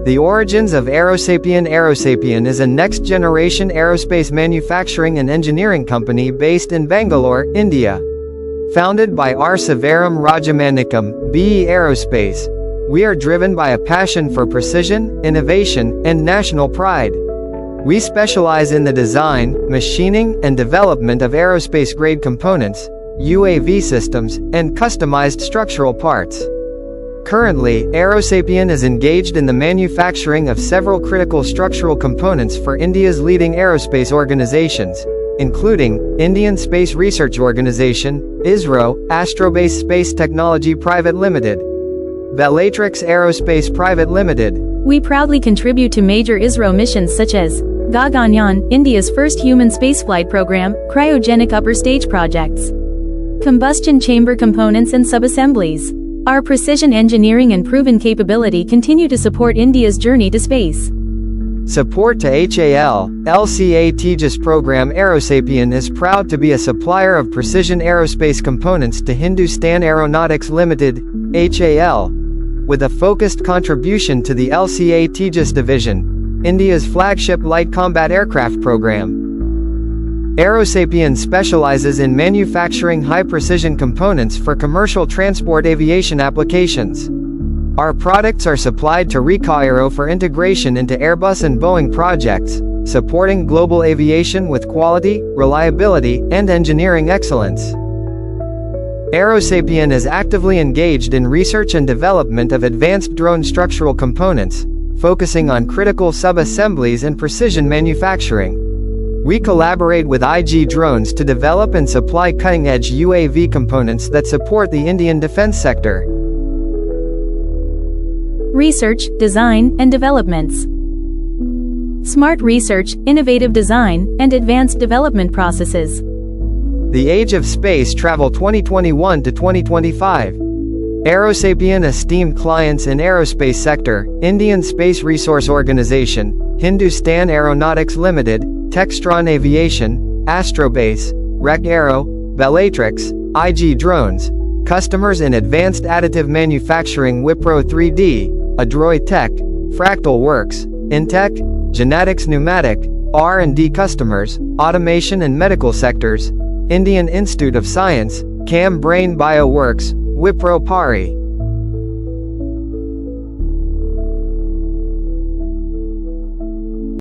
The origins of Aerosapien. Aerosapien is a next-generation aerospace manufacturing and engineering company based in Bangalore, India. Founded by R. Sivaram Rajamanikam, BE Aerospace. We are driven by a passion for precision, innovation, and national pride. We specialize in the design, machining, and development of aerospace-grade components, UAV systems, and customized structural parts. Currently, Aerosapien is engaged in the manufacturing of several critical structural components for India's leading aerospace organizations, including Indian Space Research Organisation, ISRO, ASTROBASE Space Technology Private Limited, Bellatrix Aerospace Private Limited. We proudly contribute to major ISRO missions such as Gaganyaan, India's first human spaceflight program, cryogenic upper stage projects, combustion chamber components and subassemblies. Our precision engineering and proven capability continue to support India's journey to space. Support to HAL, LCA Tejas program. Aerosapien is proud to be a supplier of precision aerospace components to Hindustan Aeronautics Limited, HAL, with a focused contribution to the LCA Tejas division, India's flagship light combat aircraft program. Aerosapien specializes in manufacturing high-precision components for commercial transport aviation applications. Our products are supplied to Aero for integration into Airbus and Boeing projects, supporting global aviation with quality, reliability, and engineering excellence. Aerosapien is actively engaged in research and development of advanced drone structural components, focusing on critical sub-assemblies and precision manufacturing. We collaborate with IG Drones to develop and supply cutting-edge UAV components that support the Indian defense sector. Research, design, and developments. Smart research, innovative design, and advanced development processes. The Age of Space Travel 2021 to 2025. Aerosapien esteemed clients in aerospace sector, Indian Space Resource Organisation, Hindustan Aeronautics Limited, Textron Aviation, Astrobase, Rec Aero, Bellatrix, IG Drones. Customers in advanced additive manufacturing Wipro 3D, Adroit Tech, Fractal Works, Intech, Genetics Pneumatic, R&D customers, automation and medical sectors, Indian Institute of Science, Cam Brain Bioworks, Wipro Pari.